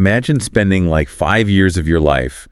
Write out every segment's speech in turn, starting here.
Imagine spending like 5 years of your life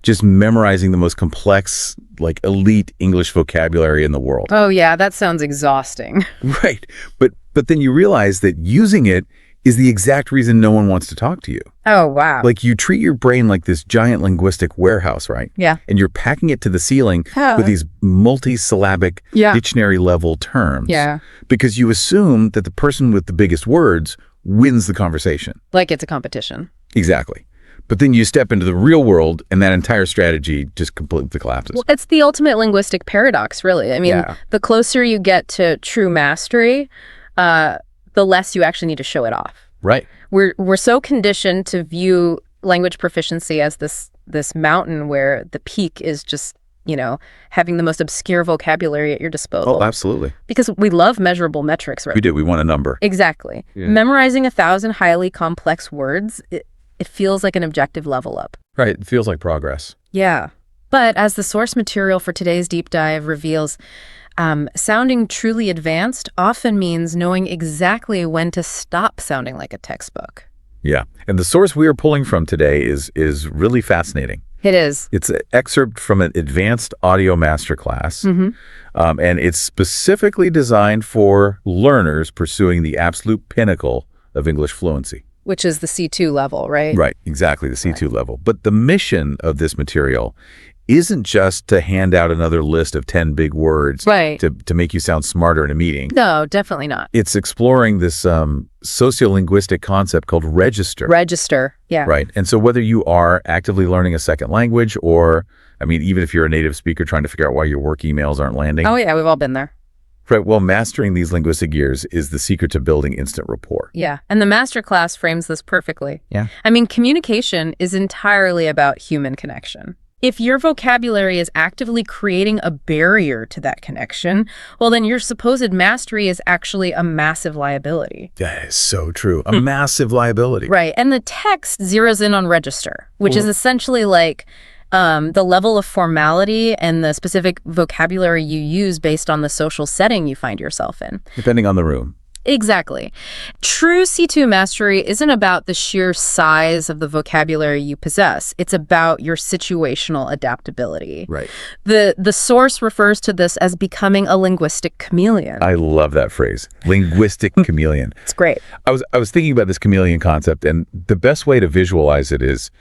just memorizing the most complex, like elite English vocabulary in the world. Oh, yeah, that sounds exhausting. Right. But then you realize that using it is the exact reason no one wants to talk to you. Oh, wow. Like you treat your brain like this giant linguistic warehouse, right? Yeah. And you're packing it to the ceiling with these multi-syllabic dictionary-level terms. Yeah. Because you assume that the person with the biggest words wins the conversation. Like it's a competition. Exactly. But then you step into the real world and that entire strategy just completely collapses. Well, it's the ultimate linguistic paradox, really. I mean, the closer you get to true mastery, the less you actually need to show it off. Right. We're so conditioned to view language proficiency as this mountain where the peak is just, having the most obscure vocabulary at your disposal. Oh, absolutely. Because we love measurable metrics, right? We do. We want a number. Exactly. Yeah. Memorizing 1,000 highly complex words, it feels like an objective level up. Right. It feels like progress. Yeah. But as the source material for today's deep dive reveals, sounding truly advanced often means knowing exactly when to stop sounding like a textbook. Yeah. And the source we are pulling from today is really fascinating. It is. It's an excerpt from an advanced audio masterclass, and it's specifically designed for learners pursuing the absolute pinnacle of English fluency. Which is the C2 level, right? Right, exactly, the C2 level. But the mission of this material isn't just to hand out another list of 10 big words to make you sound smarter in a meeting. No, definitely not. It's exploring this sociolinguistic concept called register. Register, yeah. Right. And so whether you are actively learning a second language or, even if you're a native speaker trying to figure out why your work emails aren't landing. Oh, yeah, we've all been there. Right. Well, mastering these linguistic gears is the secret to building instant rapport. Yeah. And the masterclass frames this perfectly. Yeah. Communication is entirely about human connection. If your vocabulary is actively creating a barrier to that connection, well, then your supposed mastery is actually a massive liability. That is so true. A massive liability. Right. And the text zeroes in on register, which is essentially like the level of formality and the specific vocabulary you use based on the social setting you find yourself in. Depending on the room. Exactly. True C2 mastery isn't about the sheer size of the vocabulary you possess. It's about your situational adaptability. Right. The source refers to this as becoming a linguistic chameleon. I love that phrase. Linguistic chameleon. It's great. I was thinking about this chameleon concept, and the best way to visualize it is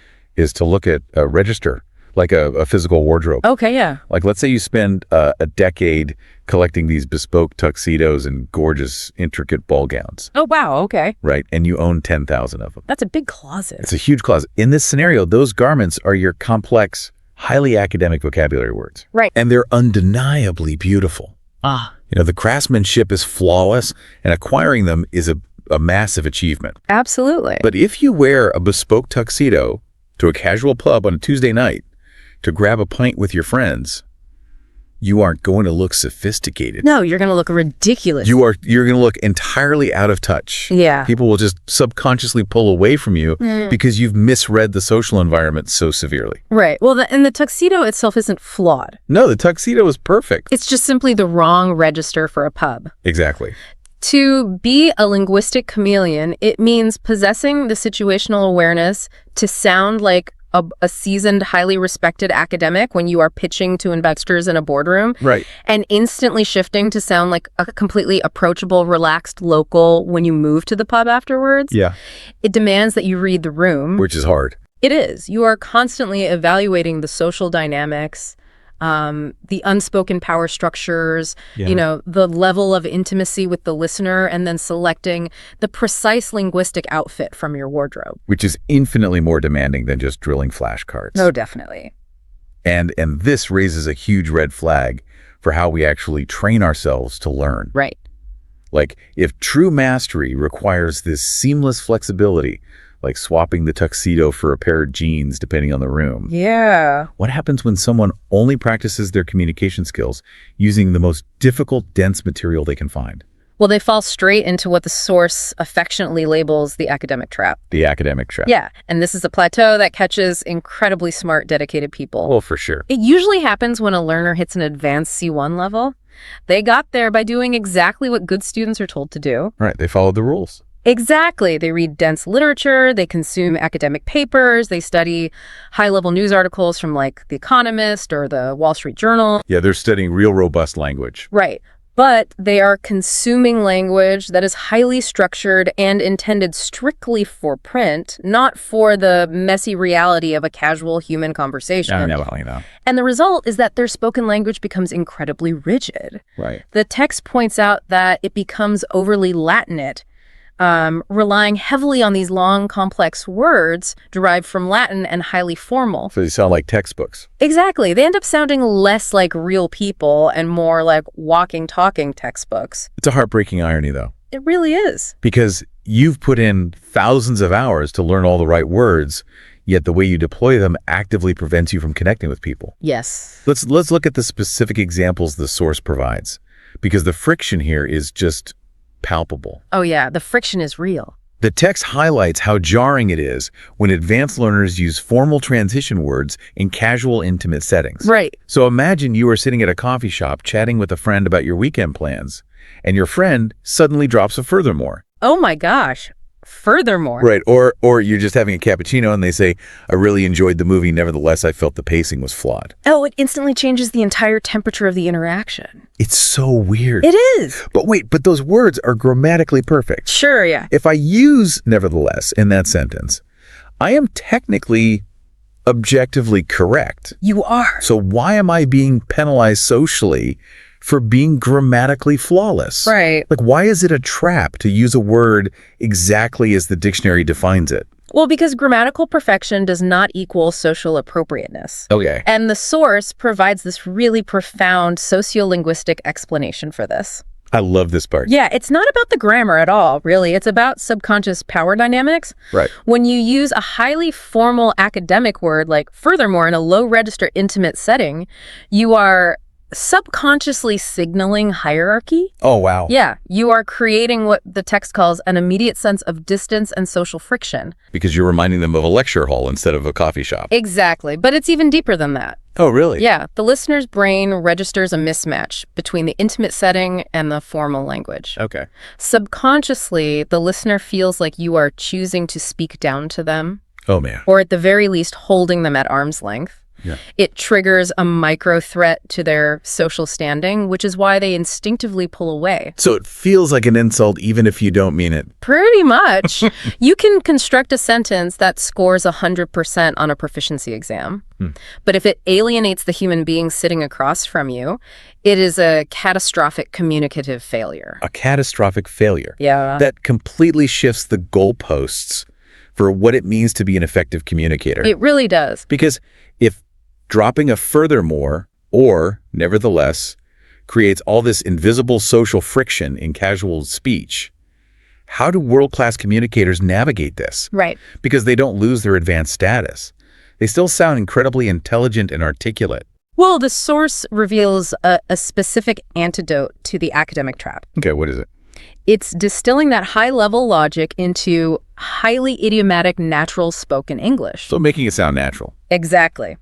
to look at a register, like a physical wardrobe. Okay, yeah. Like, let's say you spend a decade collecting these bespoke tuxedos and gorgeous, intricate ball gowns. Oh, wow, okay. Right, and you own 10,000 of them. That's a big closet. It's a huge closet. In this scenario, those garments are your complex, highly academic vocabulary words. Right. And they're undeniably beautiful. The craftsmanship is flawless, and acquiring them is a massive achievement. Absolutely. But if you wear a bespoke tuxedo to a casual pub on a Tuesday night to grab a pint with your friends, you aren't going to look sophisticated. No, you're going to look ridiculous. You're going to look entirely out of touch. Yeah. People will just subconsciously pull away from you because you've misread the social environment so severely. Right. Well, and the tuxedo itself isn't flawed. No, the tuxedo is perfect. It's just simply the wrong register for a pub. Exactly. To be a linguistic chameleon, it means possessing the situational awareness to sound like a seasoned, highly respected academic when you are pitching to investors in a boardroom. Right. And instantly shifting to sound like a completely approachable, relaxed local when you move to the pub afterwards. Yeah. It demands that you read the room. Which is hard. It is. You are constantly evaluating the social dynamics, the unspoken power structures, the level of intimacy with the listener, and then selecting the precise linguistic outfit from your wardrobe. Which is infinitely more demanding than just drilling flashcards. Oh, definitely. And this raises a huge red flag for how we actually train ourselves to learn. Right. Like, if true mastery requires this seamless flexibility, like swapping the tuxedo for a pair of jeans depending on the room. Yeah. What happens when someone only practices their communication skills using the most difficult, dense material they can find? Well, they fall straight into what the source affectionately labels the academic trap. The academic trap. Yeah. And this is a plateau that catches incredibly smart, dedicated people. Well, for sure. It usually happens when a learner hits an advanced C1 level. They got there by doing exactly what good students are told to do. Right. They followed the rules. Exactly. They read dense literature, they consume academic papers, they study high-level news articles from like The Economist or the Wall Street Journal. Yeah, they're studying real robust language. Right. But they are consuming language that is highly structured and intended strictly for print, not for the messy reality of a casual human conversation. And the result is that their spoken language becomes incredibly rigid. Right. The text points out that it becomes overly Latinate, relying heavily on these long, complex words derived from Latin and highly formal. So they sound like textbooks. Exactly. They end up sounding less like real people and more like walking, talking textbooks. It's a heartbreaking irony, though. It really is. Because you've put in thousands of hours to learn all the right words, yet the way you deploy them actively prevents you from connecting with people. Yes. Let's look at the specific examples the source provides, because the friction here is just palpable. Oh yeah, the friction is real. The text highlights how jarring it is when advanced learners use formal transition words in casual, intimate settings. Right. So imagine you are sitting at a coffee shop chatting with a friend about your weekend plans, and your friend suddenly drops a furthermore. Oh my gosh. Furthermore. Right. Or you're just having a cappuccino and they say, I really enjoyed the movie. Nevertheless, I felt the pacing was flawed. Oh, it instantly changes the entire temperature of the interaction. It's so weird. It is. But wait, but those words are grammatically perfect. Sure, yeah. If I use nevertheless in that sentence, I am technically objectively correct. You are. So why am I being penalized socially for being grammatically flawless? Right. Like, why is it a trap to use a word exactly as the dictionary defines it? Well, because grammatical perfection does not equal social appropriateness. Okay. And the source provides this really profound sociolinguistic explanation for this. I love this part. Yeah, it's not about the grammar at all, really. It's about subconscious power dynamics. Right. When you use a highly formal academic word like furthermore in a low-register intimate setting, you are subconsciously signaling hierarchy. Oh, wow. Yeah, you are creating what the text calls an immediate sense of distance and social friction. Because you're reminding them of a lecture hall instead of a coffee shop. Exactly, but it's even deeper than that. Oh, really? Yeah, the listener's brain registers a mismatch between the intimate setting and the formal language. Okay. Subconsciously, the listener feels like you are choosing to speak down to them. Oh, man. Or at the very least, holding them at arm's length. Yeah. It triggers a micro threat to their social standing, which is why they instinctively pull away. So it feels like an insult even if you don't mean it. Pretty much. You can construct a sentence that scores 100% on a proficiency exam. But if it alienates the human being sitting across from you, it is a catastrophic communicative failure. A catastrophic failure. Yeah. That completely shifts the goalposts for what it means to be an effective communicator. It really does. Because if dropping a furthermore or nevertheless creates all this invisible social friction in casual speech, how do world-class communicators navigate this? Right. Because they don't lose their advanced status. They still sound incredibly intelligent and articulate. Well, the source reveals a specific antidote to the academic trap. Okay, what is it? It's distilling that high-level logic into highly idiomatic, natural spoken English. So making it sound natural. Exactly.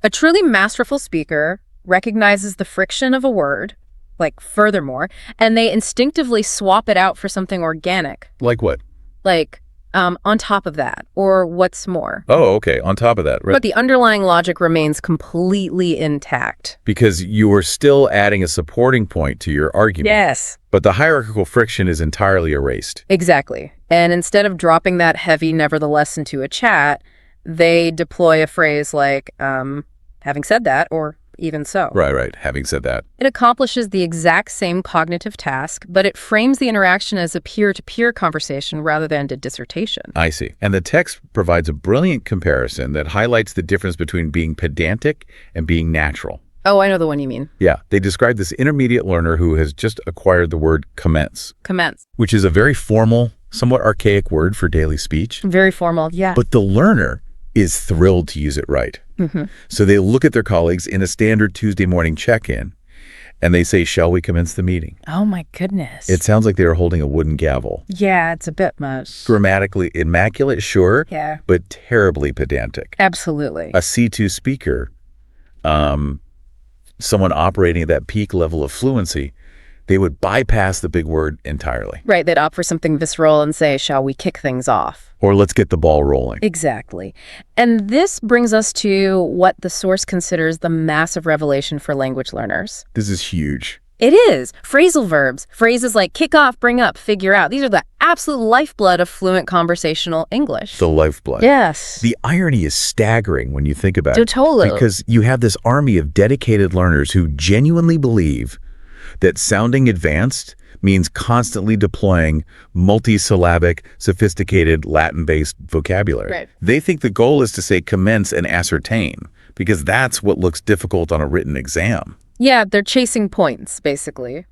A truly masterful speaker recognizes the friction of a word, like furthermore, and they instinctively swap it out for something organic. Like what? Like, on top of that, or what's more. Oh, okay, on top of that. Right. But the underlying logic remains completely intact. Because you are still adding a supporting point to your argument. Yes. But the hierarchical friction is entirely erased. Exactly. And instead of dropping that heavy nevertheless into a chat, they deploy a phrase like, having said that, or even so. Right. Having said that. It accomplishes the exact same cognitive task, but it frames the interaction as a peer-to-peer conversation rather than a dissertation. I see. And the text provides a brilliant comparison that highlights the difference between being pedantic and being natural. Oh, I know the one you mean. Yeah, they describe this intermediate learner who has just acquired the word commence. Commence. Which is a very formal, somewhat archaic word for daily speech. Very formal, yeah. But the learner is thrilled to use it right. So they look at their colleagues in a standard Tuesday morning check-in, and they say, shall we commence the meeting? Oh, my goodness. It sounds like they are holding a wooden gavel. Yeah, it's a bit much. Grammatically immaculate, sure, Yeah. but terribly pedantic. Absolutely. A C2 speaker, someone operating at that peak level of fluency, They would bypass the big word entirely. Right, they'd opt for something visceral and say, shall we kick things off? Or let's get the ball rolling. Exactly. And this brings us to what the source considers the massive revelation for language learners. This is huge. It is. Phrasal verbs, phrases like kick off, bring up, figure out. These are the absolute lifeblood of fluent conversational English. The lifeblood. Yes. The irony is staggering when you think about it. Totally. Because you have this army of dedicated learners who genuinely believe that sounding advanced means constantly deploying multisyllabic, sophisticated Latin-based vocabulary. Right. They think the goal is to say commence and ascertain, because that's what looks difficult on a written exam. Yeah, they're chasing points, basically.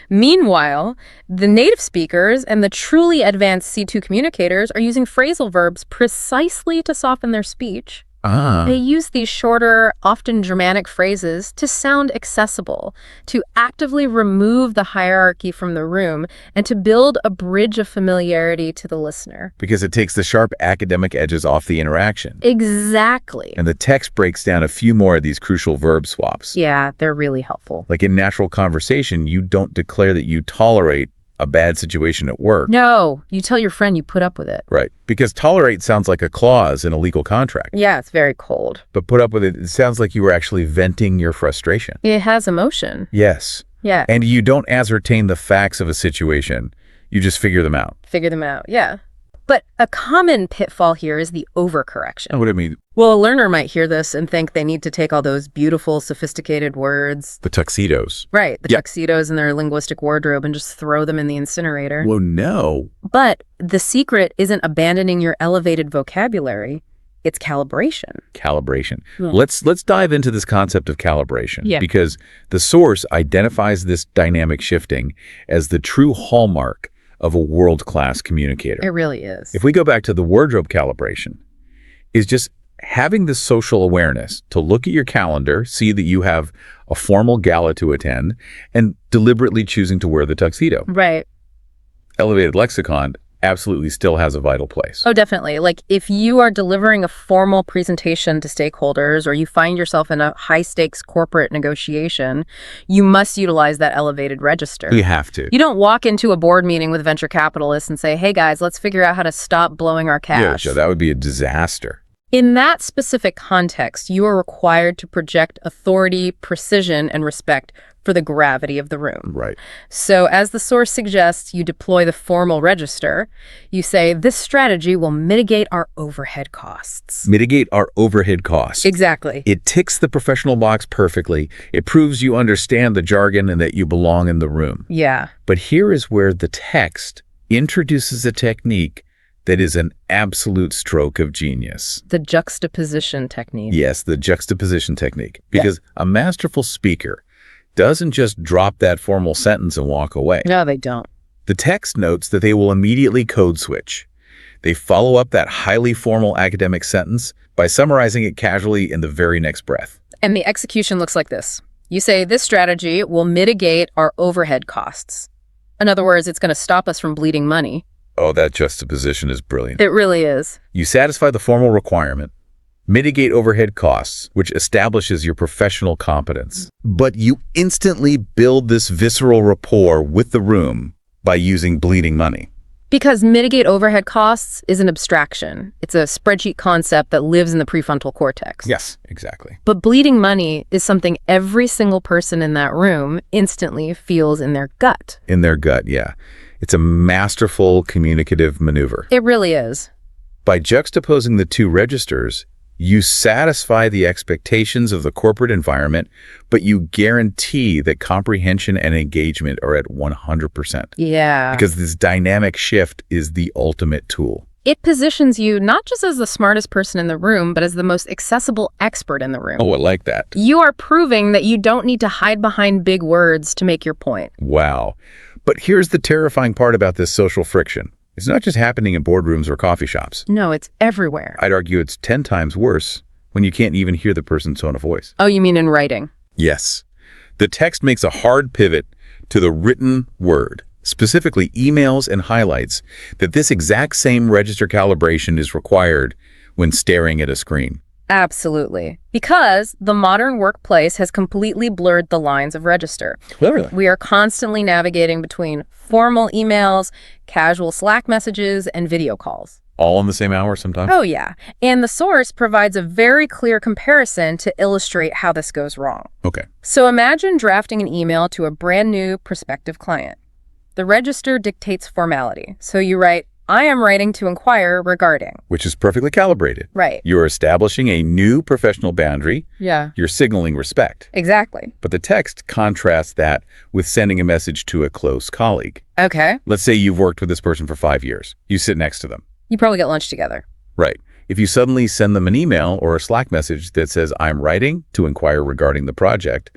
Meanwhile, the native speakers and the truly advanced C2 communicators are using phrasal verbs precisely to soften their speech. They use these shorter, often Germanic phrases to sound accessible, to actively remove the hierarchy from the room, and to build a bridge of familiarity to the listener. Because it takes the sharp academic edges off the interaction. Exactly. And the text breaks down a few more of these crucial verb swaps. Yeah, they're really helpful. Like in natural conversation, you don't declare that you tolerate a bad situation at work. No, you tell your friend you put up with it. Right. Because tolerate sounds like a clause in a legal contract. Yeah, it's very cold. But put up with it, it sounds like you were actually venting your frustration. It has emotion. Yes. Yeah. And you don't ascertain the facts of a situation. You just figure them out. Figure them out, yeah. But a common pitfall here is the overcorrection. What do you mean? Well, a learner might hear this and think they need to take all those beautiful, sophisticated words. The tuxedos. Right, the tuxedos in their linguistic wardrobe and just throw them in the incinerator. Well, no. But the secret isn't abandoning your elevated vocabulary. It's calibration. Calibration. Yeah. Let's dive into this concept of calibration. Yeah. Because the source identifies this dynamic shifting as the true hallmark of a world-class communicator. It really is. If we go back to the wardrobe calibration, is just having the social awareness to look at your calendar, see that you have a formal gala to attend, and deliberately choosing to wear the tuxedo. Right. Elevated lexicon absolutely still has a vital place. Oh, definitely. Like if you are delivering a formal presentation to stakeholders or you find yourself in a high-stakes corporate negotiation, you must utilize that elevated register. You have to. You don't walk into a board meeting with venture capitalists and say, hey guys, let's figure out how to stop blowing our Yeah, cash. Joe, that would be a disaster. In that specific context, you are required to project authority, precision, and respect for the gravity of the room. Right. So as the source suggests, you deploy the formal register. You say, this strategy will mitigate our overhead costs. Mitigate our overhead costs. Exactly. It ticks the professional box perfectly. It proves you understand the jargon and that you belong in the room. Yeah. But here is where the text introduces a technique that is an absolute stroke of genius. The juxtaposition technique. Yes, the juxtaposition technique. Because a masterful speaker doesn't just drop that formal sentence and walk away. No, they don't. The text notes that they will immediately code switch. They follow up that highly formal academic sentence by summarizing it casually in the very next breath. And the execution looks like this. You say, this strategy will mitigate our overhead costs. In other words, it's going to stop us from bleeding money. Oh, that juxtaposition is brilliant. It really is. You satisfy the formal requirement, mitigate overhead costs, which establishes your professional competence. But you instantly build this visceral rapport with the room by using bleeding money. Because mitigate overhead costs is an abstraction. It's a spreadsheet concept that lives in the prefrontal cortex. Yes, exactly. But bleeding money is something every single person in that room instantly feels in their gut. In their gut, yeah. It's a masterful communicative maneuver. It really is. By juxtaposing the two registers, you satisfy the expectations of the corporate environment, but you guarantee that comprehension and engagement are at 100%. Yeah. Because this dynamic shift is the ultimate tool. It positions you not just as the smartest person in the room, but as the most accessible expert in the room. Oh, I like that. You are proving that you don't need to hide behind big words to make your point. Wow. But here's the terrifying part about this social friction. It's not just happening in boardrooms or coffee shops. No, it's everywhere. I'd argue it's 10 times worse when you can't even hear the person's tone of voice. Oh, you mean in writing? Yes. The text makes a hard pivot to the written word, specifically emails and highlights, that this exact same register calibration is required when staring at a screen. Absolutely. Because the modern workplace has completely blurred the lines of register. Really? We are constantly navigating between formal emails, casual Slack messages, and video calls. All in the same hour sometimes? Oh, yeah. And the source provides a very clear comparison to illustrate how this goes wrong. Okay. So imagine drafting an email to a brand new prospective client. The register dictates formality. So you write, I am writing to inquire regarding. Which is perfectly calibrated. Right. You're establishing a new professional boundary. Yeah. You're signaling respect. Exactly. But the text contrasts that with sending a message to a close colleague. Okay. Let's say you've worked with this person for 5 years. You sit next to them. You probably get lunch together. Right. If you suddenly send them an email or a Slack message that says, I'm writing to inquire regarding the project,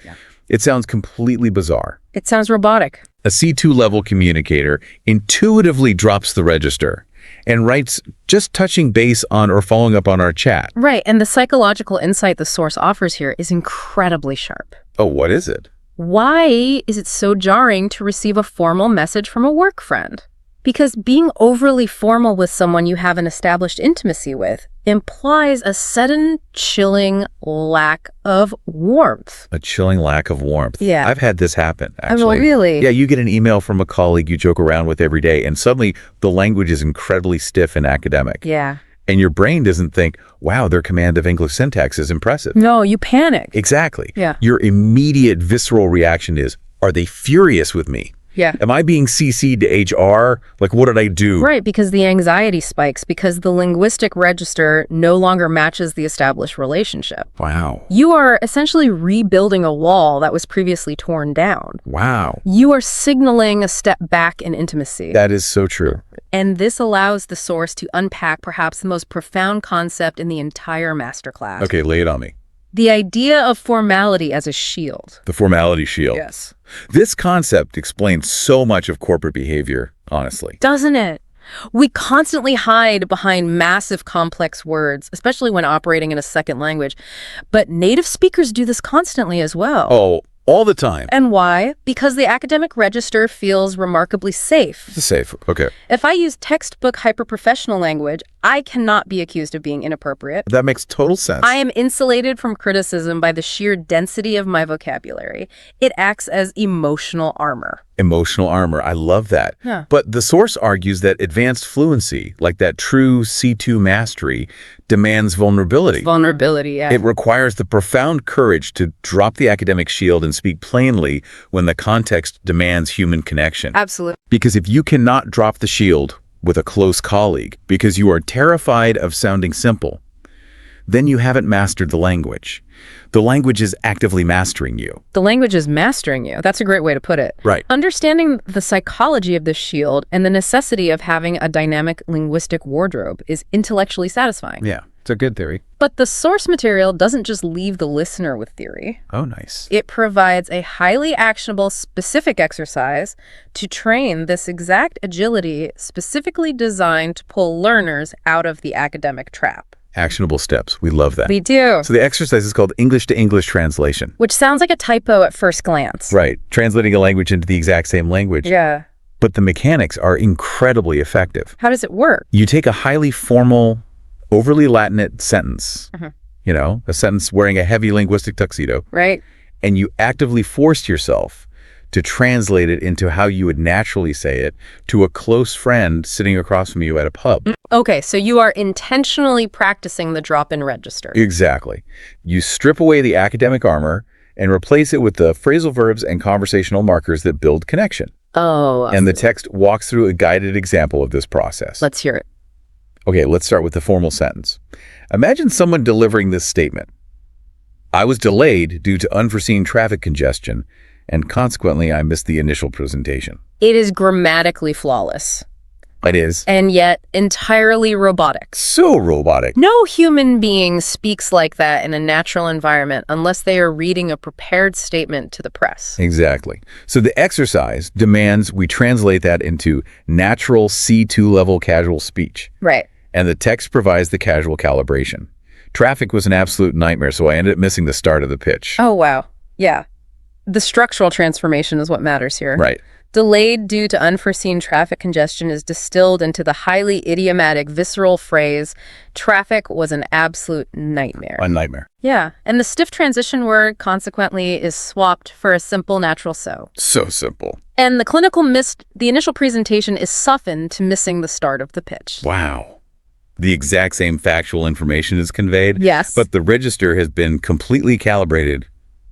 it sounds completely bizarre. It sounds robotic. A C2 level communicator intuitively drops the register and writes just touching base on or following up on our chat. Right. And the psychological insight the source offers here is incredibly sharp. Oh, what is it? Why is it so jarring to receive a formal message from a work friend? Because being overly formal with someone you have an established intimacy with implies a sudden, chilling lack of warmth. A chilling lack of warmth. Yeah. I've had this happen, actually. Oh, really? Yeah, you get an email from a colleague you joke around with every day, and suddenly the language is incredibly stiff and academic. Yeah. And your brain doesn't think, wow, their command of English syntax is impressive. No, you panic. Exactly. Yeah. Your immediate visceral reaction is, are they furious with me? Yeah. Am I being CC'd to HR? Like, what did I do? Right, because the anxiety spikes because the linguistic register no longer matches the established relationship. Wow. You are essentially rebuilding a wall that was previously torn down. Wow. You are signaling a step back in intimacy. That is so true. And this allows the source to unpack perhaps the most profound concept in the entire masterclass. Okay, lay it on me. The idea of formality as a shield. The formality shield. Yes. This concept explains so much of corporate behavior, honestly. Doesn't it? We constantly hide behind massive complex words, especially when operating in a second language. But native speakers do this constantly as well. Oh, all the time. And why? Because the academic register feels remarkably safe. It's safe. Okay. If I use textbook hyper-professional language, I cannot be accused of being inappropriate. That makes total sense. I am insulated from criticism by the sheer density of my vocabulary. It acts as emotional armor. Emotional armor. I love that. Yeah. But the source argues that advanced fluency, like that true C2 mastery, demands vulnerability. Vulnerability, yeah. It requires the profound courage to drop the academic shield and speak plainly when the context demands human connection. Absolutely. Because if you cannot drop the shield with a close colleague because you are terrified of sounding simple, then you haven't mastered the language. The language is actively mastering you. The language is mastering you. That's a great way to put it. Right. Understanding the psychology of this shield and the necessity of having a dynamic linguistic wardrobe is intellectually satisfying. Yeah, it's a good theory. But the source material doesn't just leave the listener with theory. Oh, nice. It provides a highly actionable, specific exercise to train this exact agility specifically designed to pull learners out of the academic trap. Actionable steps. We love that. We do. So the exercise is called English to English translation. Which sounds like a typo at first glance. Right. Translating a language into the exact same language. Yeah. But the mechanics are incredibly effective. How does it work? You take a highly formal, overly Latinate sentence, you know, a sentence wearing a heavy linguistic tuxedo, Right. and you actively force yourself to translate it into how you would naturally say it to a close friend sitting across from you at a pub. Okay, so you are intentionally practicing the drop-in register. Exactly. You strip away the academic armor and replace it with the phrasal verbs and conversational markers that build connection. Oh. And the text walks through a guided example of this process. Let's hear it. Okay, let's start with the formal sentence. Imagine someone delivering this statement. I was delayed due to unforeseen traffic congestion, and consequently, I missed the initial presentation. It is grammatically flawless. It is. And yet entirely robotic. So robotic. No human being speaks like that in a natural environment unless they are reading a prepared statement to the press. Exactly. So the exercise demands we translate that into natural C2 level casual speech. Right. And the text provides the casual calibration. Traffic was an absolute nightmare, so I ended up missing the start of the pitch. Oh, wow. Yeah. The structural transformation is what matters here. Right. Delayed due to unforeseen traffic congestion is distilled into the highly idiomatic, visceral phrase, traffic was an absolute nightmare. A nightmare. Yeah, and the stiff transition word, consequently, is swapped for a simple natural so. So simple. And the initial presentation is softened to missing the start of the pitch. Wow. The exact same factual information is conveyed. Yes. But the register has been completely calibrated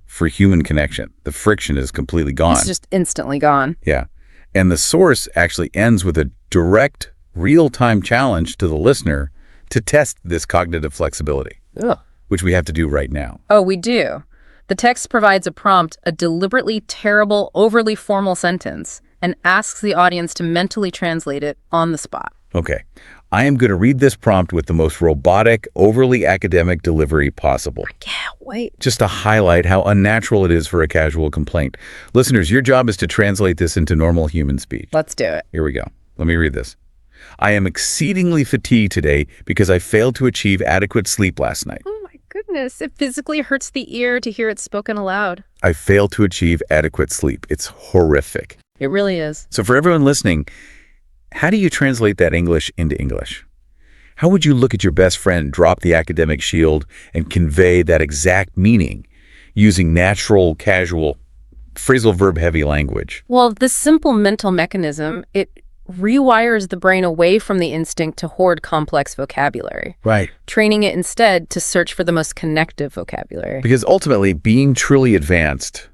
for human connection. The friction is completely gone. It's just instantly gone. Yeah. And the source actually ends with a direct, real-time challenge to the listener to test this cognitive flexibility, Ugh. which we have to do right now. Oh, we do. The text provides a prompt, a deliberately terrible, overly formal sentence, and asks the audience to mentally translate it on the spot. Okay. I am going to read this prompt with the most robotic, overly academic delivery possible. I can't wait. Just to highlight how unnatural it is for a casual complaint. Listeners, your job is to translate this into normal human speech. Let's do it. Here we go. Let me read this. I am exceedingly fatigued today because I failed to achieve adequate sleep last night. Oh my goodness, it physically hurts the ear to hear it spoken aloud. I failed to achieve adequate sleep. It's horrific. It really is. So for everyone listening, how do you translate that English into English? How would you look at your best friend, drop the academic shield, and convey that exact meaning using natural, casual, phrasal verb-heavy language? Well, this simple mental mechanism, it rewires the brain away from the instinct to hoard complex vocabulary, Right. training it instead to search for the most connective vocabulary. Because ultimately, being truly advanced,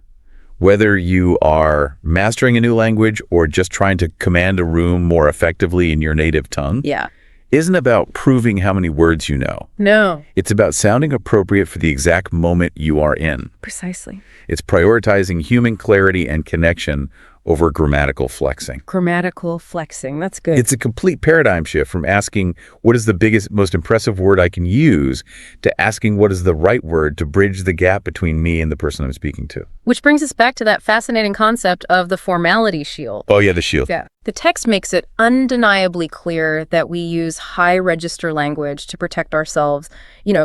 whether you are mastering a new language or just trying to command a room more effectively in your native tongue, Yeah. isn't about proving how many words you know. No. It's about sounding appropriate for the exact moment you are in. Precisely. It's prioritizing human clarity and connection over grammatical flexing. Grammatical flexing. That's good. It's a complete paradigm shift from asking what is the biggest, most impressive word I can use to asking what is the right word to bridge the gap between me and the person I'm speaking to. Which brings us back to that fascinating concept of the formality shield. Oh yeah, the shield. Yeah. The text makes it undeniably clear that we use high register language to protect ourselves,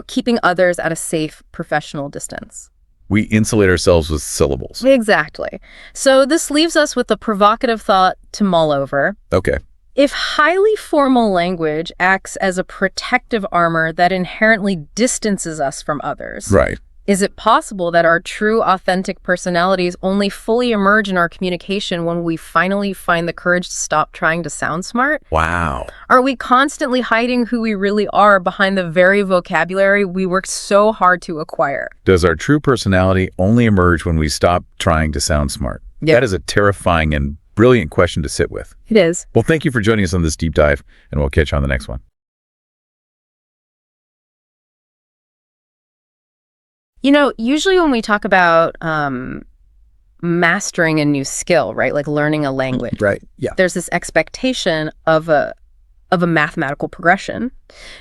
keeping others at a safe professional distance. We insulate ourselves with syllables. Exactly. So this leaves us with a provocative thought to mull over. Okay. If highly formal language acts as a protective armor that inherently distances us from others, Right. is it possible that our true, authentic personalities only fully emerge in our communication when we finally find the courage to stop trying to sound smart? Wow. Are we constantly hiding who we really are behind the very vocabulary we worked so hard to acquire? Does our true personality only emerge when we stop trying to sound smart? Yep. That is a terrifying and brilliant question to sit with. It is. Well, thank you for joining us on this deep dive, and we'll catch you on the next one. Usually when we talk about mastering a new skill, right, like learning a language, Right. Yeah. there's this expectation of a mathematical progression.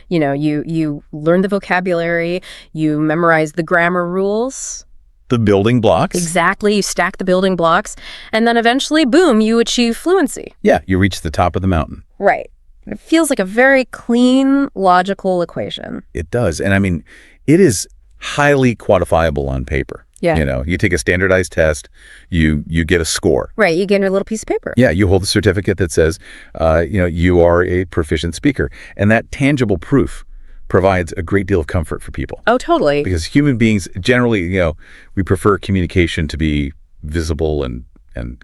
You learn the vocabulary, you memorize the grammar rules. The building blocks. Exactly. You stack the building blocks, and then eventually, boom, you achieve fluency. Yeah, you reach the top of the mountain. Right. It feels like a very clean, logical equation. It does. And I mean, it is highly quantifiable on paper. Yeah. You take a standardized test, you get a score. Right. You get a little piece of paper. Yeah, you hold a certificate that says, you are a proficient speaker. And that tangible proof provides a great deal of comfort for people. Oh, totally. Because human beings generally, we prefer communication to be visible and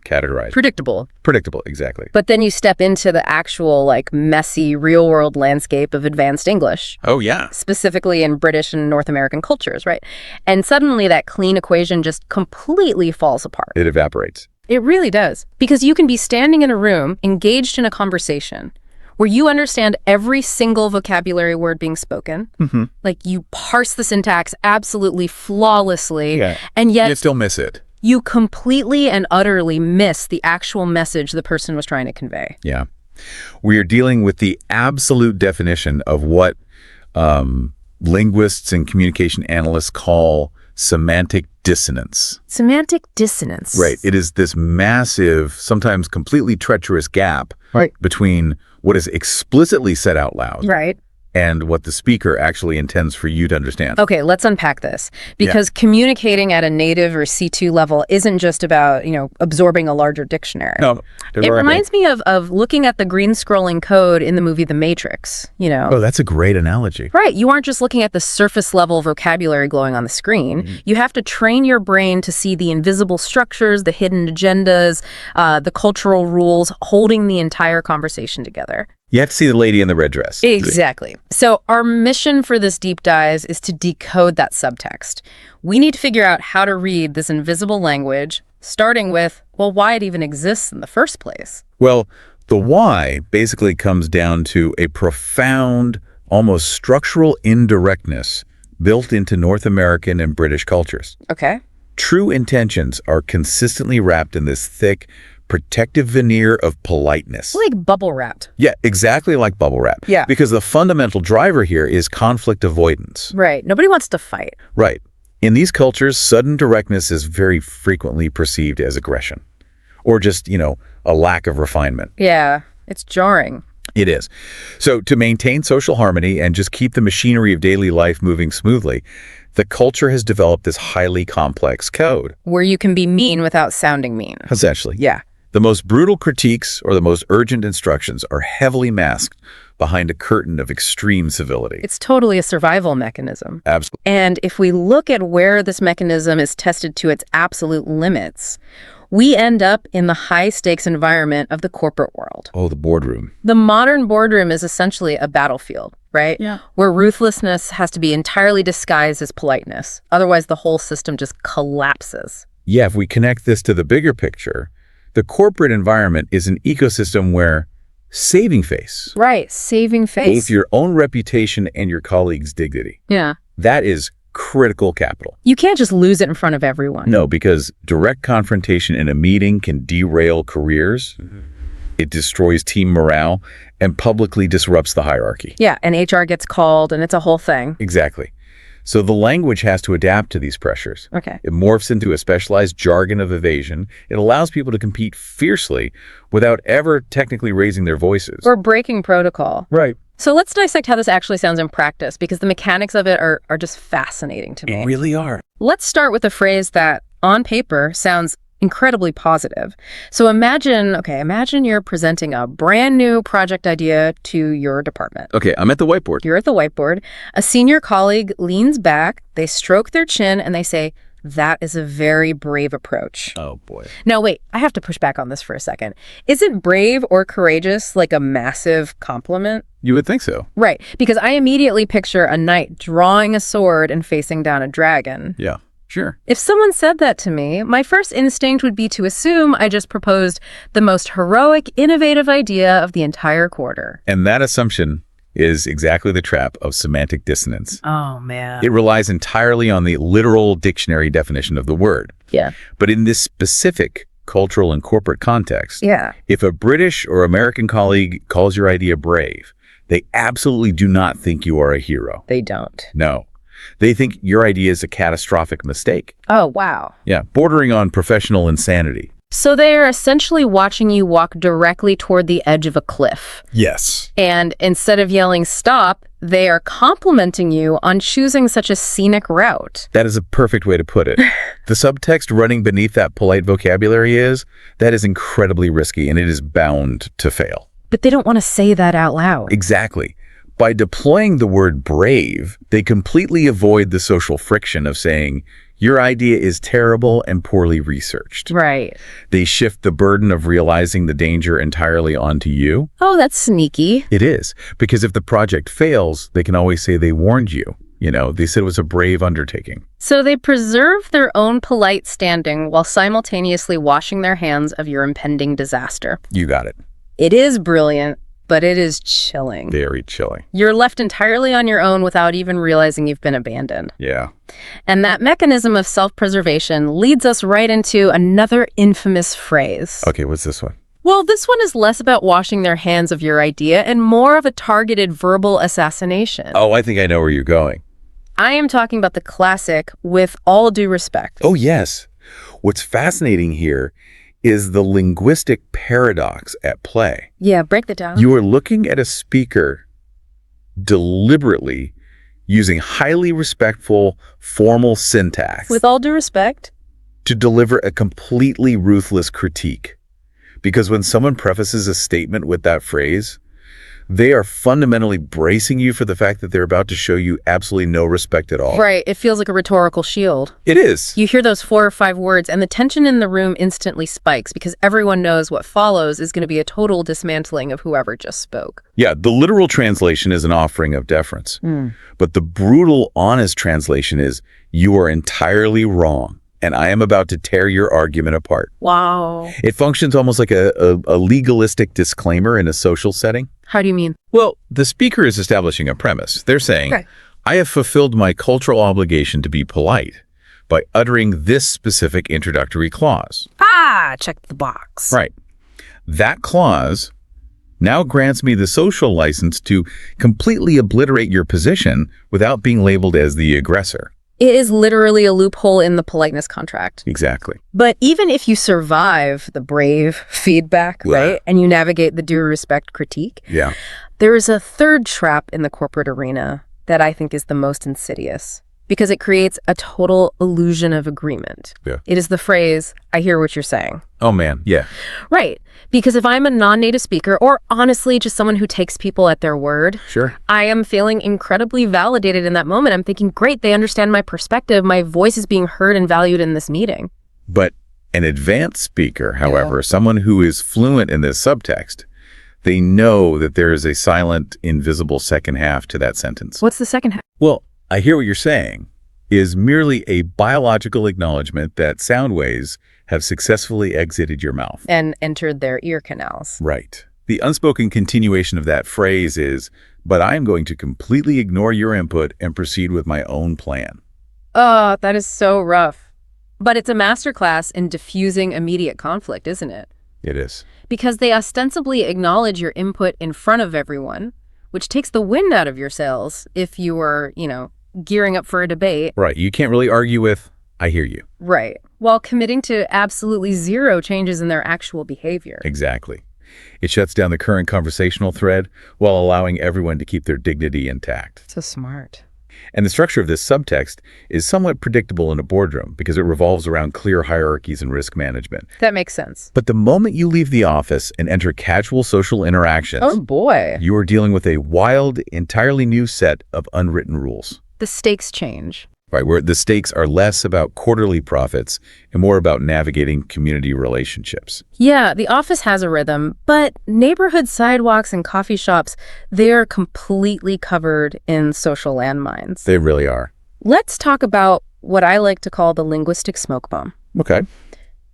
categorized. Predictable. Predictable, exactly. But then you step into the actual, messy, real-world landscape of advanced English. Oh, yeah. Specifically in British and North American cultures, right? And suddenly that clean equation just completely falls apart. It evaporates. It really does. Because you can be standing in a room, engaged in a conversation, where you understand every single vocabulary word being spoken. Mm-hmm. Like you parse the syntax absolutely flawlessly. Yeah. And yet You still miss it. you completely and utterly miss the actual message the person was trying to convey. Yeah. We are dealing with the absolute definition of what linguists and communication analysts call semantic dissonance. Semantic dissonance. Right. It is this massive, sometimes completely treacherous gap Right. between what is explicitly said out loud Right. and what the speaker actually intends for you to understand. Okay, let's unpack this. Because communicating at a native or C2 level isn't just about, absorbing a larger dictionary. No, it reminds me of looking at the green scrolling code in the movie The Matrix, Oh, that's a great analogy. Right. You aren't just looking at the surface level vocabulary glowing on the screen. You have to train your brain to see the invisible structures, the hidden agendas, the cultural rules holding the entire conversation together. You have to see the lady in the red dress. Exactly. So our mission for this deep dive is to decode that subtext. We need to figure out how to read this invisible language, starting with, why it even exists in the first place. Well, the why basically comes down to a profound, almost structural indirectness built into North American and British cultures. Okay. True intentions are consistently wrapped in this thick, protective veneer of politeness. Like bubble wrapped. Yeah, exactly like bubble wrap. Yeah. Because the fundamental driver here is conflict avoidance. Right. Nobody wants to fight. Right. In these cultures, sudden directness is very frequently perceived as aggression or just, a lack of refinement. Yeah, it's jarring. It is. So to maintain social harmony and just keep the machinery of daily life moving smoothly, the culture has developed this highly complex code. Where you can be mean without sounding mean. Essentially. Yeah. The most brutal critiques or the most urgent instructions are heavily masked behind a curtain of extreme civility. It's totally a survival mechanism. Absolutely. And if we look at where this mechanism is tested to its absolute limits, we end up in the high-stakes environment of the corporate world. Oh, the boardroom. The modern boardroom is essentially a battlefield, right? Yeah. Where ruthlessness has to be entirely disguised as politeness. Otherwise, the whole system just collapses. Yeah, if we connect this to the bigger picture, the corporate environment is an ecosystem where saving face. Right, saving face. Both your own reputation and your colleagues' dignity. Yeah. That is critical capital. You can't just lose it in front of everyone. No, because direct confrontation in a meeting can derail careers. It destroys team morale and publicly disrupts the hierarchy. Yeah, and HR gets called and it's a whole thing. Exactly. So the language has to adapt to these pressures. Okay. It morphs into a specialized jargon of evasion. It allows people to compete fiercely without ever technically raising their voices. Or breaking protocol. Right. So let's dissect how this actually sounds in practice, because the mechanics of it are just fascinating to me. They really are. Let's start with a phrase that, on paper, sounds incredibly positive. So imagine you're presenting a brand new project idea to your department. Okay, I'm at the whiteboard. You're at the whiteboard. A senior colleague leans back, they stroke their chin, and they say, "That is a very brave approach." Oh, boy. Now, wait, I have to push back on this for a second. Isn't brave or courageous like a massive compliment? You would think so. Right, because I immediately picture a knight drawing a sword and facing down a dragon. Yeah, sure. If someone said that to me, my first instinct would be to assume I just proposed the most heroic, innovative idea of the entire quarter. And that assumption is exactly the trap of semantic dissonance. Oh, man. It relies entirely on the literal dictionary definition of the word. Yeah. But in this specific cultural and corporate context, Yeah. if a British or American colleague calls your idea brave, they absolutely do not think you are a hero. They don't. No. They think your idea is a catastrophic mistake. Oh, wow. Yeah, bordering on professional insanity. So they are essentially watching you walk directly toward the edge of a cliff. Yes. And instead of yelling stop, they are complimenting you on choosing such a scenic route. That is a perfect way to put it. The subtext running beneath that polite vocabulary that is incredibly risky, and it is bound to fail. But they don't want to say that out loud. Exactly. By deploying the word brave, they completely avoid the social friction of saying, your idea is terrible and poorly researched. Right. They shift the burden of realizing the danger entirely onto you. Oh, that's sneaky. It is, because if the project fails, they can always say they warned you. They said it was a brave undertaking. So they preserve their own polite standing while simultaneously washing their hands of your impending disaster. You got it. It is brilliant, but it is chilling. Very chilling. You're left entirely on your own without even realizing you've been abandoned. Yeah. And that mechanism of self-preservation leads us right into another infamous phrase. Okay, what's this one? Well, this one is less about washing their hands of your idea and more of a targeted verbal assassination. Oh, I think I know where you're going. I am talking about the classic, with all due respect. Oh, yes. What's fascinating here is the linguistic paradox at play. Yeah, break that down. You are looking at a speaker deliberately using highly respectful, formal syntax With all due respect. to deliver a completely ruthless critique. Because when someone prefaces a statement with that phrase, they are fundamentally bracing you for the fact that they're about to show you absolutely no respect at all. Right. It feels like a rhetorical shield. It is. You hear those 4 or 5 words, and the tension in the room instantly spikes because everyone knows what follows is going to be a total dismantling of whoever just spoke. Yeah, the literal translation is an offering of deference. But the brutal, honest translation is, you are entirely wrong, and I am about to tear your argument apart. Wow. It functions almost like a legalistic disclaimer in a social setting. How do you mean? Well, the speaker is establishing a premise. They're saying, Okay. I have fulfilled my cultural obligation to be polite by uttering this specific introductory clause. Check the box. Right. That clause now grants me the social license to completely obliterate your position without being labeled as the aggressor. It is literally a loophole in the politeness contract. Exactly. But even if you survive the brave feedback, Yeah. right, and you navigate the due respect critique, Yeah. there is a third trap in the corporate arena that I think is the most insidious because it creates a total illusion of agreement. Yeah. It is the phrase, I hear what you're saying. Oh, man. Yeah. Right. Because if I'm a non-native speaker, or honestly just someone who takes people at their word, Sure. I am feeling incredibly validated in that moment. I'm thinking, great, they understand my perspective. My voice is being heard and valued in this meeting. But an advanced speaker, however, someone who is fluent in this subtext, they know that there is a silent, invisible second half to that sentence. What's the second half? Well, I hear what you're saying is merely a biological acknowledgement that sound waves have successfully exited your mouth. And entered their ear canals. Right. The unspoken continuation of that phrase is, but I am going to completely ignore your input and proceed with my own plan. Oh, that is so rough. But it's a masterclass in diffusing immediate conflict, isn't it? It is. Because they ostensibly acknowledge your input in front of everyone, which takes the wind out of your sails if you were, gearing up for a debate. Right. You can't really argue with, I hear you. Right. While committing to absolutely zero changes in their actual behavior. Exactly. It shuts down the current conversational thread while allowing everyone to keep their dignity intact. So smart. And the structure of this subtext is somewhat predictable in a boardroom because it revolves around clear hierarchies and risk management. That makes sense. But the moment you leave the office and enter casual social interactions, Oh boy. you are dealing with a wild, entirely new set of unwritten rules. The stakes change. Right, where the stakes are less about quarterly profits and more about navigating community relationships. Yeah, the office has a rhythm, but neighborhood sidewalks and coffee shops, they are completely covered in social landmines. They really are. Let's talk about what I like to call the linguistic smoke bomb. Okay.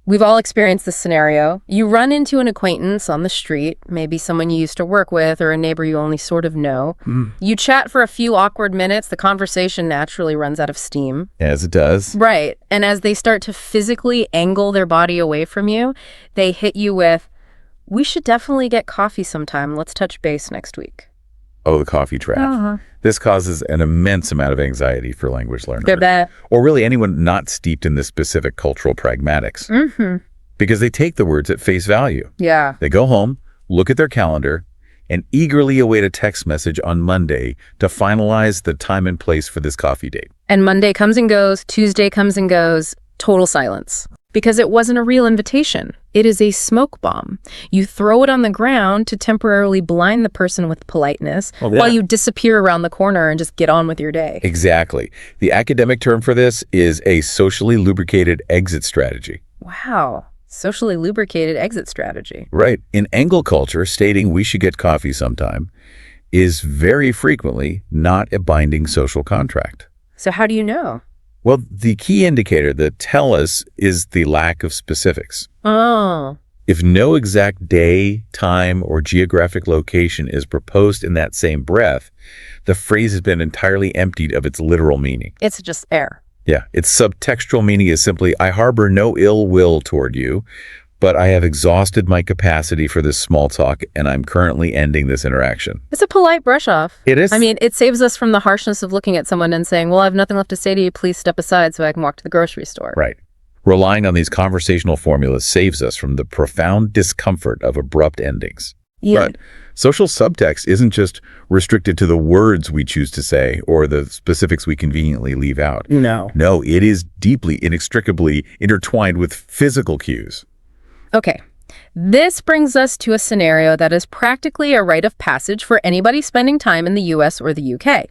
We've all experienced this scenario. You run into an acquaintance on the street, maybe someone you used to work with or a neighbor you only sort of know. You chat for a few awkward minutes. The conversation naturally runs out of steam. As it does. Right. And as they start to physically angle their body away from you, they hit you with, we should definitely get coffee sometime. Let's touch base next week. Oh, the coffee trap. This causes an immense amount of anxiety for language learners. Or really anyone not steeped in this specific cultural pragmatics. Because they take the words at face value. Yeah. They go home, look at their calendar, and eagerly await a text message on Monday to finalize the time and place for this coffee date. And Monday comes and goes, Tuesday comes and goes, total silence. Because it wasn't a real invitation. It is a smoke bomb. You throw it on the ground to temporarily blind the person with politeness while you disappear around the corner and just get on with your day. Exactly. The academic term for this is a socially lubricated exit strategy. Wow. Socially lubricated exit strategy. Right. In Angle culture, stating we should get coffee sometime is very frequently not a binding social contract. So how do you know? Well, the key indicator that tell us is the lack of specifics. Oh. If no exact day, time, or geographic location is proposed in that same breath, the phrase has been entirely emptied of its literal meaning. It's just air. Yeah, its subtextual meaning is simply, I harbor no ill will toward you, but I have exhausted my capacity for this small talk, and I'm currently ending this interaction. It's a polite brush off. It is. I mean, it saves us from the harshness of looking at someone and saying, well, I have nothing left to say to you. Please step aside so I can walk to the grocery store. Right. Relying on these conversational formulas saves us from the profound discomfort of abrupt endings. Yeah. But social subtext isn't just restricted to the words we choose to say or the specifics we conveniently leave out. No. No, it is deeply, inextricably intertwined with physical cues. Okay. This brings us to a scenario that is practically a rite of passage for anybody spending time in the US or the UK.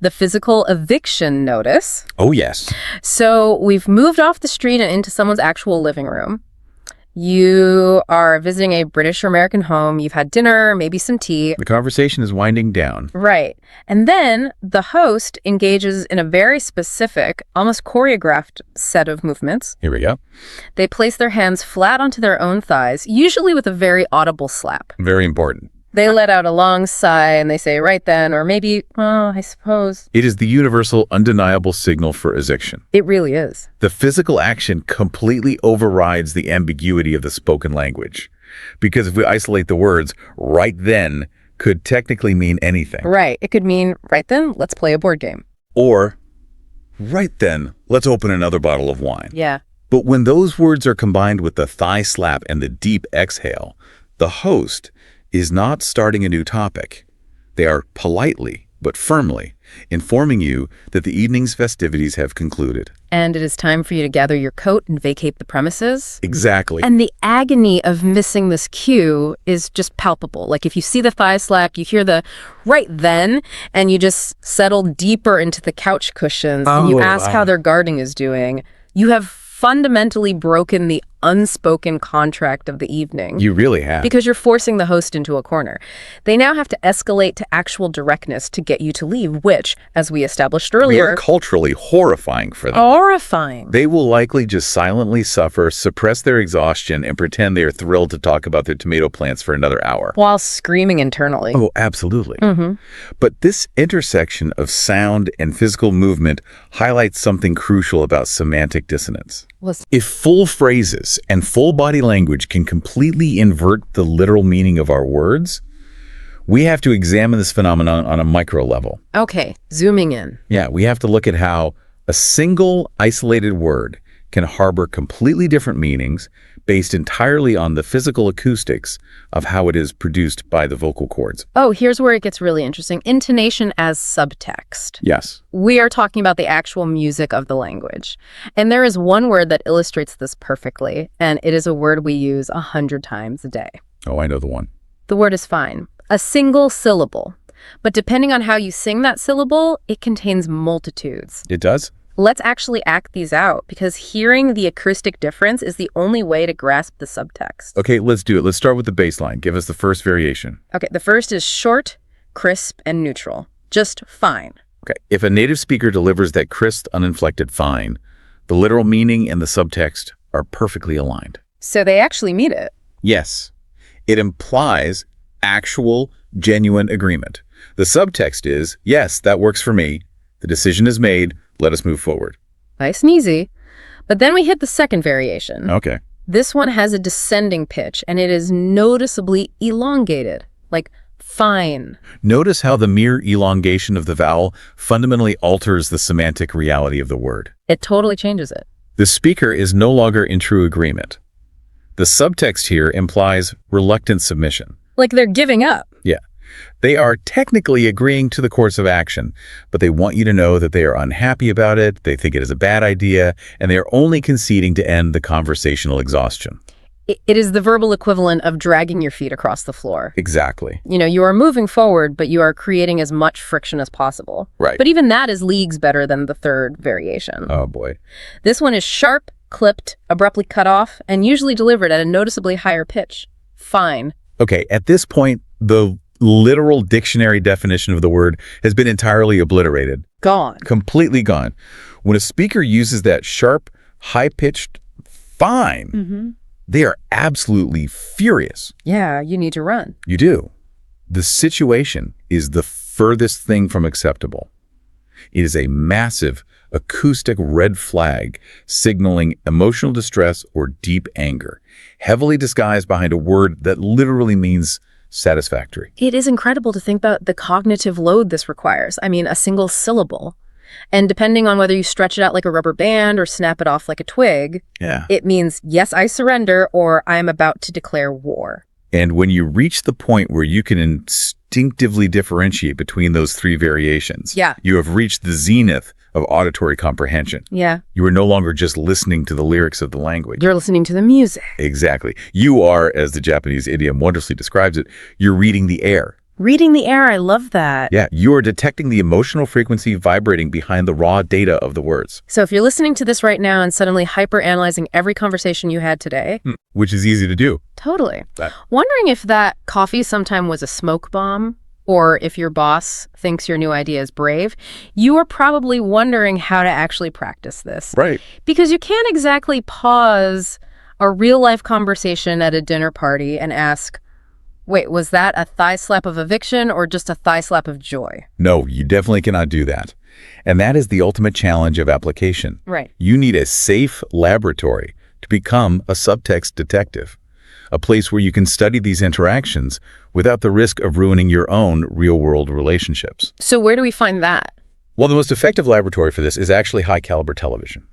The physical eviction notice. Oh, yes. So we've moved off the street and into someone's actual living room. You are visiting a British or American home. You've had dinner, maybe some tea. The conversation is winding down. Right. And then the host engages in a very specific, almost choreographed set of movements. Here we go. They place their hands flat onto their own thighs, usually with a very audible slap. Very important. They let out a long sigh and they say, right then, or maybe, well, I suppose. It is the universal, undeniable signal for eviction. It really is. The physical action completely overrides the ambiguity of the spoken language. Because if we isolate the words, right then could technically mean anything. Right. It could mean, right then, let's play a board game. Or, right then, let's open another bottle of wine. Yeah. But when those words are combined with the thigh slap and the deep exhale, the host is not starting a new topic. They are politely, but firmly, informing you that the evening's festivities have concluded. And it is time for you to gather your coat and vacate the premises. Exactly. And the agony of missing this cue is just palpable. Like if you see the thigh slap, you hear the right then, and you just settle deeper into the couch cushions and you ask how their gardening is doing. You have fundamentally broken the unspoken contract of the evening. You really have. Because you're forcing the host into a corner. They now have to escalate to actual directness to get you to leave, which, as we established earlier... You're culturally horrifying for them. Horrifying. They will likely just silently suffer, suppress their exhaustion, and pretend they are thrilled to talk about their tomato plants for another hour. While screaming internally. Oh, absolutely. Mm-hmm. But this intersection of sound and physical movement highlights something crucial about semantic dissonance. If full phrases and full body language can completely invert the literal meaning of our words, we have to examine this phenomenon on a micro level. Okay, zooming in. Yeah, we have to look at how a single isolated word can harbor completely different meanings based entirely on the physical acoustics of how it is produced by the vocal cords. Oh, here's where it gets really interesting. Intonation as subtext. Yes. We are talking about the actual music of the language. And there is one word that illustrates this perfectly, and it is a word we use 100 times a day. Oh, I know the one. The word is fine. A single syllable. But depending on how you sing that syllable, it contains multitudes. It does? Let's actually act these out, because hearing the acoustic difference is the only way to grasp the subtext. Okay, let's do it. Let's start with the baseline. Give us the first variation. Okay, the first is short, crisp, and neutral. Just fine. Okay, if a native speaker delivers that crisp, uninflected fine, the literal meaning and the subtext are perfectly aligned. So they actually mean it. Yes. It implies actual, genuine agreement. The subtext is, yes, that works for me. The decision is made. Let us move forward. Nice and easy. But then we hit the second variation. Okay. This one has a descending pitch, and it is noticeably elongated, like fine. Notice how the mere elongation of the vowel fundamentally alters the semantic reality of the word. It totally changes it. The speaker is no longer in true agreement. The subtext here implies reluctant submission. Like they're giving up. Yeah. They are technically agreeing to the course of action, but they want you to know that they are unhappy about it, they think it is a bad idea, and they are only conceding to end the conversational exhaustion. It is the verbal equivalent of dragging your feet across the floor. Exactly. You know, you are moving forward, but you are creating as much friction as possible. Right. But even that is leagues better than the third variation. Oh, boy. This one is sharp, clipped, abruptly cut off, and usually delivered at a noticeably higher pitch. Fine. Okay, at this point, the literal dictionary definition of the word has been entirely obliterated. Gone. Completely gone. When a speaker uses that sharp, high-pitched fine, they are absolutely furious. Yeah, you need to run. You do. The situation is the furthest thing from acceptable. It is a massive acoustic red flag signaling emotional distress or deep anger, heavily disguised behind a word that literally means satisfactory. It is incredible to think about the cognitive load this requires. I mean, a single syllable. And depending on whether you stretch it out like a rubber band or snap it off like a twig, Yeah. it means, yes, I surrender, or I am about to declare war. And when you reach the point where you can instinctively differentiate between those three variations, you have reached the zenith of auditory comprehension. Yeah. You are no longer just listening to the lyrics of the language. You're listening to the music. Exactly. You are, as the Japanese idiom wonderfully describes it, you're reading the air. Reading the air, I love that. Yeah, you are detecting the emotional frequency vibrating behind the raw data of the words. So if you're listening to this right now and suddenly hyper-analyzing every conversation you had today. Which is easy to do. Totally. Wondering if that coffee sometime was a smoke bomb, or if your boss thinks your new idea is brave, you are probably wondering how to actually practice this. Right. Because you can't exactly pause a real-life conversation at a dinner party and ask, wait, was that a thigh slap of eviction or just a thigh slap of joy? No, you definitely cannot do that. And that is the ultimate challenge of application. Right. You need a safe laboratory to become a subtext detective, a place where you can study these interactions without the risk of ruining your own real-world relationships. So where do we find that? Well, the most effective laboratory for this is actually high-caliber television.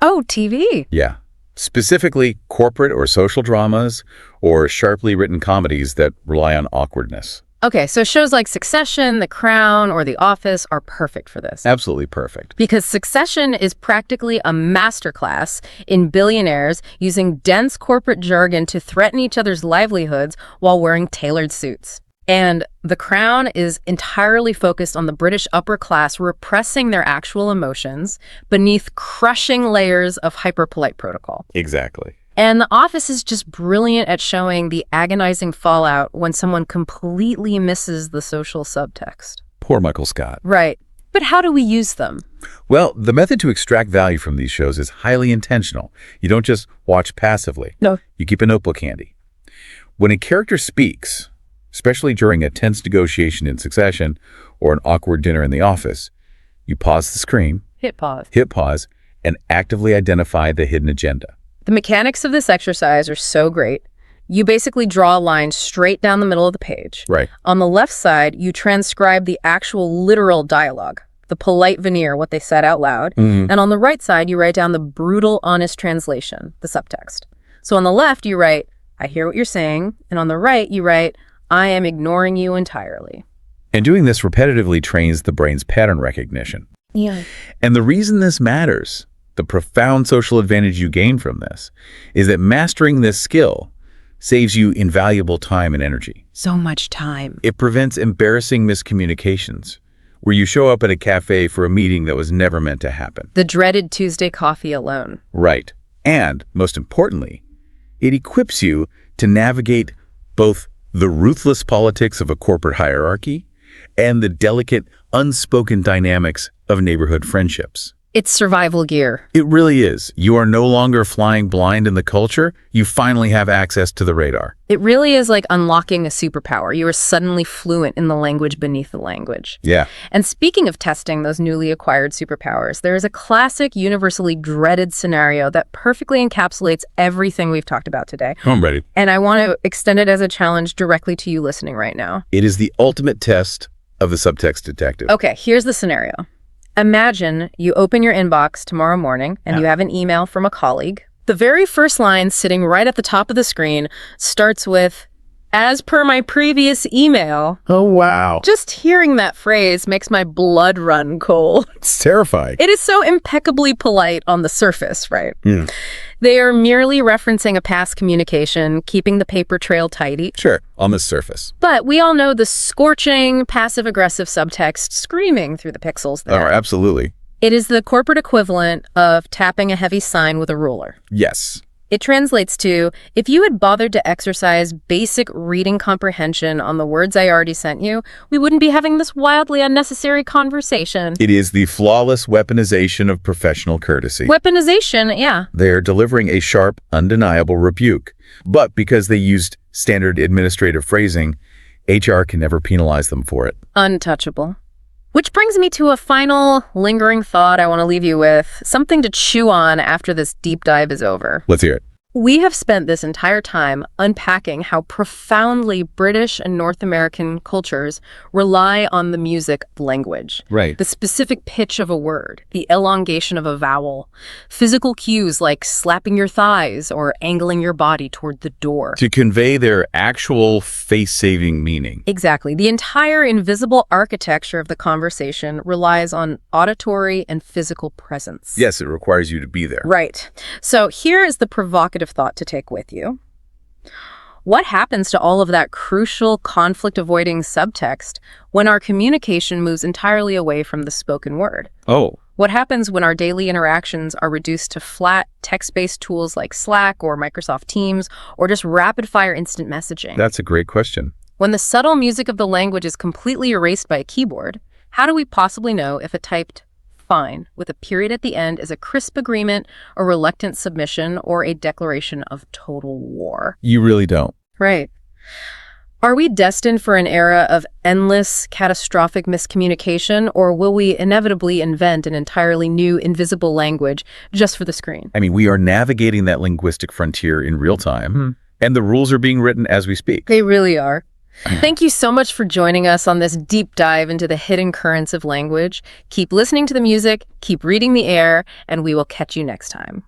Oh, TV. Yeah. Specifically, corporate or social dramas or sharply written comedies that rely on awkwardness. Okay, so shows like Succession, The Crown, or The Office are perfect for this. Absolutely perfect. Because Succession is practically a masterclass in billionaires using dense corporate jargon to threaten each other's livelihoods while wearing tailored suits. And The Crown is entirely focused on the British upper class repressing their actual emotions beneath crushing layers of hyper-polite protocol. Exactly. And The Office is just brilliant at showing the agonizing fallout when someone completely misses the social subtext. Poor Michael Scott. Right. But how do we use them? Well, the method to extract value from these shows is highly intentional. You don't just watch passively. No. You keep a notebook handy. When a character speaks, especially during a tense negotiation in Succession or an awkward dinner in The Office, you pause the screen, hit pause, and actively identify the hidden agenda. The mechanics of this exercise are so great. You basically draw a line straight down the middle of the page. Right. On the left side, you transcribe the actual literal dialogue, the polite veneer, what they said out loud. And on the right side, you write down the brutal, honest translation, the subtext. So on the left, you write, I hear what you're saying. And on the right, you write, I am ignoring you entirely. And doing this repetitively trains the brain's pattern recognition. Yeah. And the reason this matters, the profound social advantage you gain from this, is that mastering this skill saves you invaluable time and energy. So much time. It prevents embarrassing miscommunications, where you show up at a cafe for a meeting that was never meant to happen. The dreaded Tuesday coffee alone. Right. And, most importantly, it equips you to navigate both the ruthless politics of a corporate hierarchy and the delicate, unspoken dynamics of neighborhood friendships. It's survival gear. It really is. You are no longer flying blind in the culture. You finally have access to the radar. It really is like unlocking a superpower. You are suddenly fluent in the language beneath the language. Yeah. And speaking of testing those newly acquired superpowers, there is a classic, universally dreaded scenario that perfectly encapsulates everything we've talked about today. I'm ready. And I want to extend it as a challenge directly to you listening right now. It is the ultimate test of the subtext detective. Okay, here's the scenario. Imagine you open your inbox tomorrow morning and you have an email from a colleague. The very first line sitting right at the top of the screen starts with, as per my previous email. Oh, wow. Just hearing that phrase makes my blood run cold. It's terrifying. It is so impeccably polite on the surface, right? Yeah. They are merely referencing a past communication, keeping the paper trail tidy. Sure, on the surface. But we all know the scorching, passive-aggressive subtext screaming through the pixels there. Oh, absolutely. It is the corporate equivalent of tapping a heavy sign with a ruler. Yes. It translates to, if you had bothered to exercise basic reading comprehension on the words I already sent you, we wouldn't be having this wildly unnecessary conversation. It is the flawless weaponization of professional courtesy. Weaponization, yeah. They're delivering a sharp, undeniable rebuke. But because they used standard administrative phrasing, HR can never penalize them for it. Untouchable. Which brings me to a final lingering thought I want to leave you with, something to chew on after this deep dive is over. Let's hear it. We have spent this entire time unpacking how profoundly British and North American cultures rely on the music of language. Right. The specific pitch of a word, the elongation of a vowel, physical cues like slapping your thighs or angling your body toward the door. To convey their actual face-saving meaning. Exactly. The entire invisible architecture of the conversation relies on auditory and physical presence. Yes, it requires you to be there. Right. So here is the provocative thought to take with you. What happens to all of that crucial conflict-avoiding subtext when our communication moves entirely away from the spoken word? Oh. What happens when our daily interactions are reduced to flat, text-based tools like Slack or Microsoft Teams, or just rapid-fire instant messaging? That's a great question. When the subtle music of the language is completely erased by a keyboard, how do we possibly know if a typed fine with a period at the end is a crisp agreement, a reluctant submission, or a declaration of total war? You really don't. Right. Are we destined for an era of endless, catastrophic miscommunication, or will we inevitably invent an entirely new, invisible language just for the screen? I mean, we are navigating that linguistic frontier in real time, and the rules are being written as we speak. They really are. Thank you so much for joining us on this deep dive into the hidden currents of language. Keep listening to the music, keep reading the air, and we will catch you next time.